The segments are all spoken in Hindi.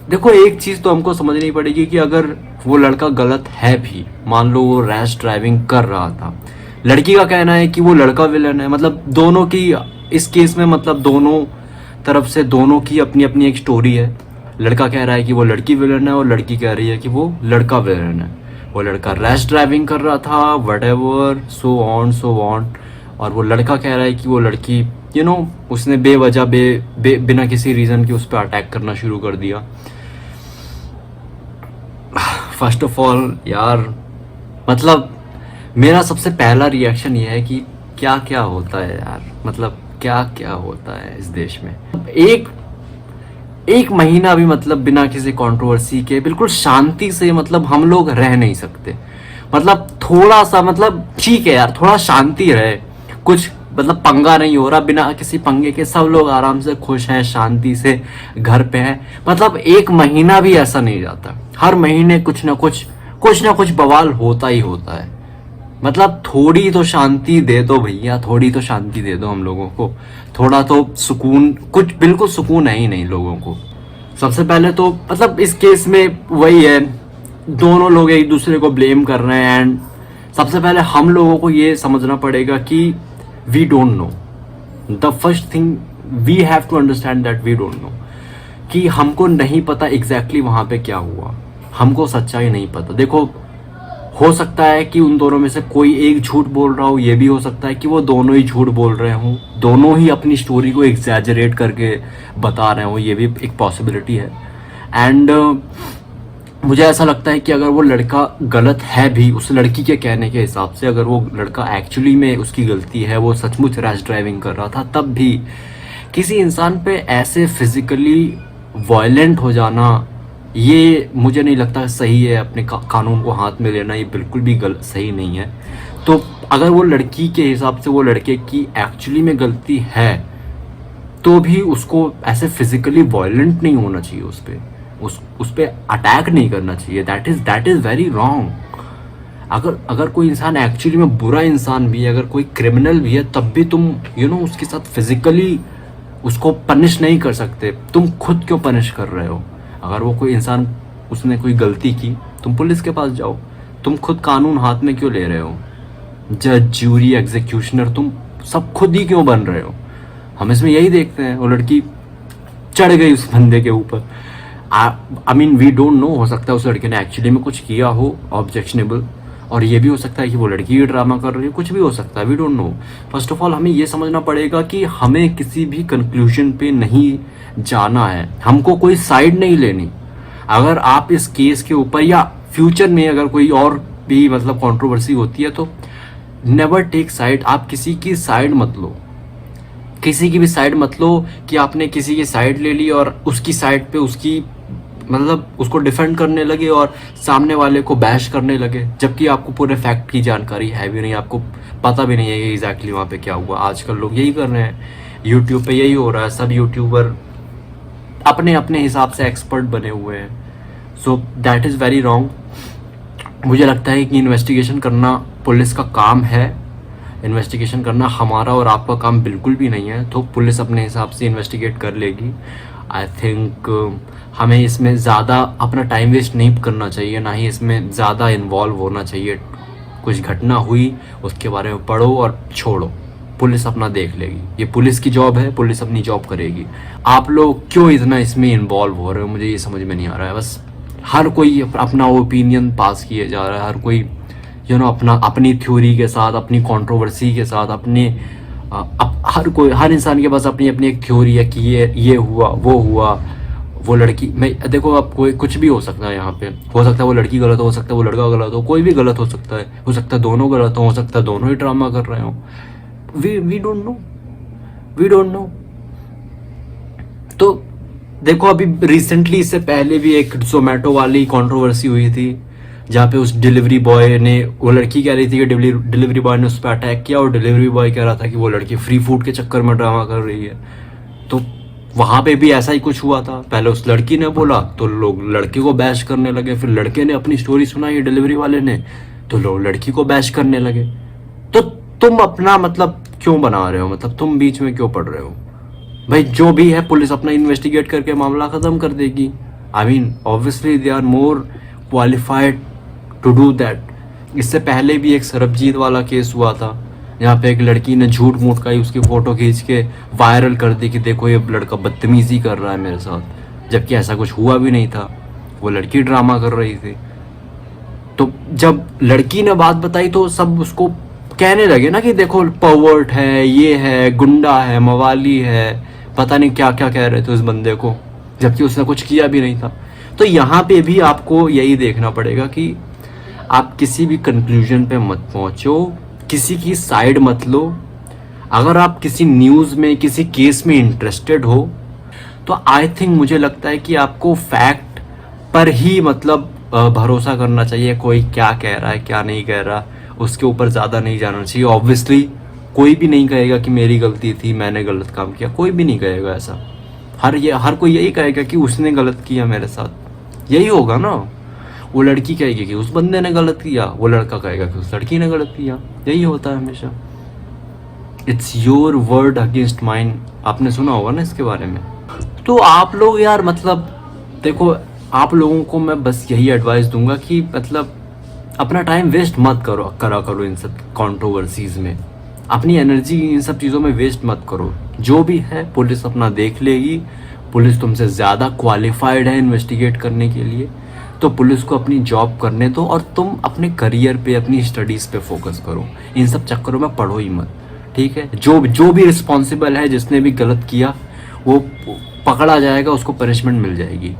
देखो एक चीज़ तो हमको समझनी पड़ेगी कि अगर वो लड़का गलत है भी, मान लो वो रैश ड्राइविंग कर रहा था, लड़की का कहना है कि वो लड़का विलन है, मतलब दोनों की इस केस में मतलब दोनों तरफ से दोनों की अपनी अपनी एक स्टोरी है। लड़का कह रहा है कि वो लड़की विलन है और लड़की कह रही है कि वो लड़का विलन है। वो लड़का रैश ड्राइविंग कर रहा था, whatever, so on so on, और वो लड़का कह रहा है कि वो लड़की उसने बेवजह बिना किसी रीज़न के उस पर अटैक करना शुरू कर दिया। फर्स्ट ऑफ ऑल यार, मतलब मेरा सबसे पहला रिएक्शन ये है कि क्या क्या होता है यार, मतलब क्या क्या होता है इस देश में। एक महीना भी मतलब बिना किसी कंट्रोवर्सी के बिल्कुल शांति से मतलब हम लोग रह नहीं सकते। मतलब थोड़ा सा मतलब ठीक है यार, थोड़ा शांति रहे, कुछ मतलब पंगा नहीं हो रहा, बिना किसी पंगे के सब लोग आराम से खुश हैं, शांति से घर पे हैं। मतलब एक महीना भी ऐसा नहीं जाता, हर महीने कुछ ना कुछ बवाल होता ही होता है। मतलब थोड़ी तो शांति दे दो भैया, थोड़ी तो शांति दे दो हम लोगों को, थोड़ा तो सुकून, कुछ बिल्कुल सुकून है ही नहीं लोगों को। सबसे पहले तो मतलब इस केस में वही है, दोनों लोग एक दूसरे को ब्लेम कर रहे हैं, एंड सबसे पहले हम लोगों को ये समझना पड़ेगा कि we don't know, the first thing we have to understand that we don't know, कि हमको नहीं पता एग्जैक्टली वहां पे क्या हुआ, हमको सच्चाई नहीं पता। देखो हो सकता है कि उन दोनों में से कोई एक झूठ बोल रहा हो, ये भी हो सकता है कि वो दोनों ही झूठ बोल रहे हों, दोनों ही अपनी स्टोरी को एग्जैजरेट करके बता रहे हों, ये भी एक पॉसिबिलिटी है। एंड मुझे ऐसा लगता है कि अगर वो लड़का गलत है भी, उस लड़की के कहने के हिसाब से, अगर वो लड़का एक्चुअली में उसकी गलती है, वो सचमुच रैश ड्राइविंग कर रहा था, तब भी किसी इंसान पे ऐसे फिजिकली वायलेंट हो जाना, ये मुझे नहीं लगता सही है। अपने कानून को हाथ में लेना ये बिल्कुल भी सही नहीं है। तो अगर वो लड़की के हिसाब से वो लड़के की एक्चुअली में गलती है, तो भी उसको ऐसे फिजिकली वायलेंट नहीं होना चाहिए, उस पे अटैक नहीं करना चाहिए। That is very wrong. अगर कोई इंसान एक्चुअली में बुरा इंसान भी है, अगर कोई क्रिमिनल भी है, तब भी तुम उसके साथ फिजिकली उसको पनिश नहीं कर सकते। तुम खुद क्यों पनिश कर रहे हो? अगर वो कोई इंसान, उसने कोई गलती की, तुम पुलिस के पास जाओ। तुम खुद कानून हाथ में क्यों ले रहे हो? जज, ज्यूरी, एग्जीक्यूशनर, तुम सब खुद ही क्यों बन रहे हो? हम इसमें यही देखते हैं। वो लड़की चढ़ गई उस बंदे के ऊपर। I mean we don't know, हो सकता है उस लड़के ने एक्चुअली में कुछ किया हो ऑब्जेक्शनेबल, और ये भी हो सकता है कि वो लड़की ही ड्रामा कर रही है, कुछ भी हो सकता है, we don't know. First of all हमें ये समझना पड़ेगा कि हमें किसी भी कंक्लूजन पे नहीं जाना है, हमको कोई साइड नहीं लेनी। अगर आप इस केस के ऊपर या फ्यूचर में अगर कोई और भी मतलब कंट्रोवर्सी होती है, तो नेवर टेक साइड। आप किसी की साइड मत लो, किसी की भी साइड मत लो कि आपने किसी की साइड ले ली और उसकी साइड पे उसकी मतलब उसको डिफेंड करने लगे और सामने वाले को बैश करने लगे, जबकि आपको पूरे फैक्ट की जानकारी है भी नहीं, आपको पता भी नहीं है कि एग्जैक्टली वहाँ पे क्या हुआ। आजकल लोग यही कर रहे हैं, यूट्यूब पे यही हो रहा है, सब यूट्यूबर अपने अपने हिसाब से एक्सपर्ट बने हुए हैं। So that is very wrong. मुझे लगता है कि इन्वेस्टिगेशन करना पुलिस का काम है, इन्वेस्टिगेशन करना हमारा और आपका काम बिल्कुल भी नहीं है। तो पुलिस अपने हिसाब से इन्वेस्टिगेट कर लेगी। आई थिंक हमें इसमें ज़्यादा अपना टाइम वेस्ट नहीं करना चाहिए, ना ही इसमें ज़्यादा इन्वॉल्व होना चाहिए। कुछ घटना हुई उसके बारे में पढ़ो और छोड़ो, पुलिस अपना देख लेगी। ये पुलिस की जॉब है, पुलिस अपनी जॉब करेगी। आप लोग क्यों इतना इसमें इन्वॉल्व हो रहे हो, मुझे ये समझ में नहीं आ रहा है। बस हर कोई अपना ओपिनियन पास किए जा रहा है, हर कोई अपनी थ्योरी के साथ, अपनी कंट्रोवर्सी के साथ, हर इंसान के पास अपनी अपनी एक थ्योरी है कि ये हुआ, वो लड़की में देखो, अब कोई कुछ भी हो सकता है। यहाँ पे हो सकता है वो लड़की गलत हो सकता है वो लड़का गलत हो, कोई भी गलत हो सकता है दोनों गलत हो सकता है दोनों ही ड्रामा कर रहे हो। We don't know. तो देखो अभी रिसेंटली, इससे पहले भी एक जोमेटो वाली कंट्रोवर्सी हुई थी, जहाँ पे उस डिलीवरी बॉय ने, वो लड़की कह रही थी कि डिलीवरी बॉय ने उस पर अटैक किया, और डिलीवरी बॉय कह रहा था कि वो लड़की फ्री फूड के चक्कर में ड्रामा कर रही है। तो वहाँ पे भी ऐसा ही कुछ हुआ था। पहले उस लड़की ने बोला तो लोग लड़के को बैश करने लगे, फिर लड़के ने अपनी स्टोरी सुनाई डिलीवरी वाले ने, तो लोग लड़की को बैश करने लगे। तो तुम अपना मतलब क्यों बना रहे हो, मतलब तुम बीच में क्यों पड़ रहे हो? भाई जो भी है पुलिस अपना इन्वेस्टिगेट करके मामला ख़त्म कर देगी। I mean obviously they are more qualified to do that. इससे पहले भी एक सरबजीत वाला केस हुआ था जहाँ पे एक लड़की ने झूठ मूठ का ही उसकी फ़ोटो खींच के वायरल कर दी कि देखो ये लड़का बदतमीज़ी कर रहा है मेरे साथ, जबकि ऐसा कुछ हुआ भी नहीं था, वो लड़की ड्रामा कर रही थी। तो जब लड़की ने बात बताई तो सब उसको कहने लगे ना कि देखो पर्वर्ट है, ये है, गुंडा है, मवाली है, पता नहीं क्या क्या कह रहे थे उस बंदे को, जबकि उसने कुछ किया भी नहीं था। तो यहाँ पे भी आपको यही देखना पड़ेगा कि आप किसी भी कंक्लूजन पे मत पहुँचो, किसी की साइड मत लो। अगर आप किसी न्यूज़ में, किसी केस में इंटरेस्टेड हो तो आई थिंक मुझे लगता है कि आपको फैक्ट पर ही मतलब भरोसा करना चाहिए। कोई क्या कह रहा है, क्या नहीं कह रहा, उसके ऊपर ज़्यादा नहीं जाना चाहिए। ऑब्वियसली कोई भी नहीं कहेगा कि मेरी गलती थी, मैंने गलत काम किया, कोई भी नहीं कहेगा ऐसा। हर कोई यही कहेगा कि उसने गलत किया मेरे साथ, यही होगा ना। वो लड़की कहेगी कि उस बंदे ने गलत किया, वो लड़का कहेगा कि उस लड़की ने गलत किया, यही होता है हमेशा। It's your word against mine, आपने सुना होगा ना इसके बारे में। तो आप लोग यार मतलब देखो, आप लोगों को मैं बस यही एडवाइस दूंगा कि मतलब अपना टाइम वेस्ट मत करो इन सब कंट्रोवर्सीज में, अपनी एनर्जी इन सब चीज़ों में वेस्ट मत करो। जो भी है पुलिस अपना देख लेगी, पुलिस तुमसे ज़्यादा क्वालिफाइड है इन्वेस्टिगेट करने के लिए, तो पुलिस को अपनी जॉब करने दो और तुम अपने करियर पे, अपनी स्टडीज़ पे फोकस करो। इन सब चक्करों में पढ़ो ही मत, ठीक है। जो भी रिस्पॉन्सिबल है, जिसने भी गलत किया, वो पकड़ा जाएगा, उसको पनिशमेंट मिल जाएगी।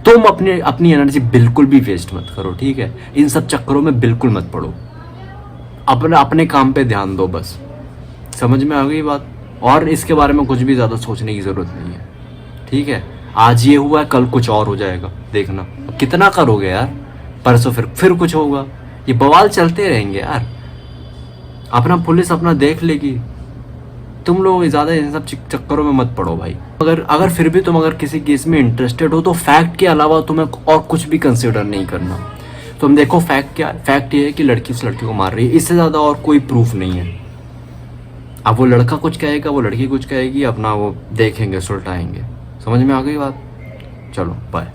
तुम अपनी एनर्जी बिल्कुल भी वेस्ट मत करो, ठीक है। इन सब चक्करों में बिल्कुल मत पड़ो, अपने काम पे ध्यान दो बस। समझ में आ गई बात। और इसके बारे में कुछ भी ज़्यादा सोचने की ज़रूरत नहीं है, ठीक है। आज ये हुआ है, कल कुछ और हो जाएगा, देखना। कितना करोगे यार, परसों फिर कुछ होगा, ये बवाल चलते रहेंगे यार। अपना पुलिस अपना देख लेगी, तुम लोग ज़्यादा इन सब चक्करों में मत पड़ो भाई। अगर फिर भी तुम अगर किसी केस में इंटरेस्टेड हो तो फैक्ट के अलावा तुम्हें और कुछ भी कंसिडर नहीं करना। तुम देखो फैक्ट क्या है, फैक्ट ये है कि लड़की उस लड़की को मार रही है, इससे ज़्यादा और कोई प्रूफ नहीं है। अब वो लड़का कुछ कहेगा, वो लड़की कुछ कहेगी, अपना वो देखेंगे, सुलटाएंगे। समझ में आ गई बात। चलो बाय।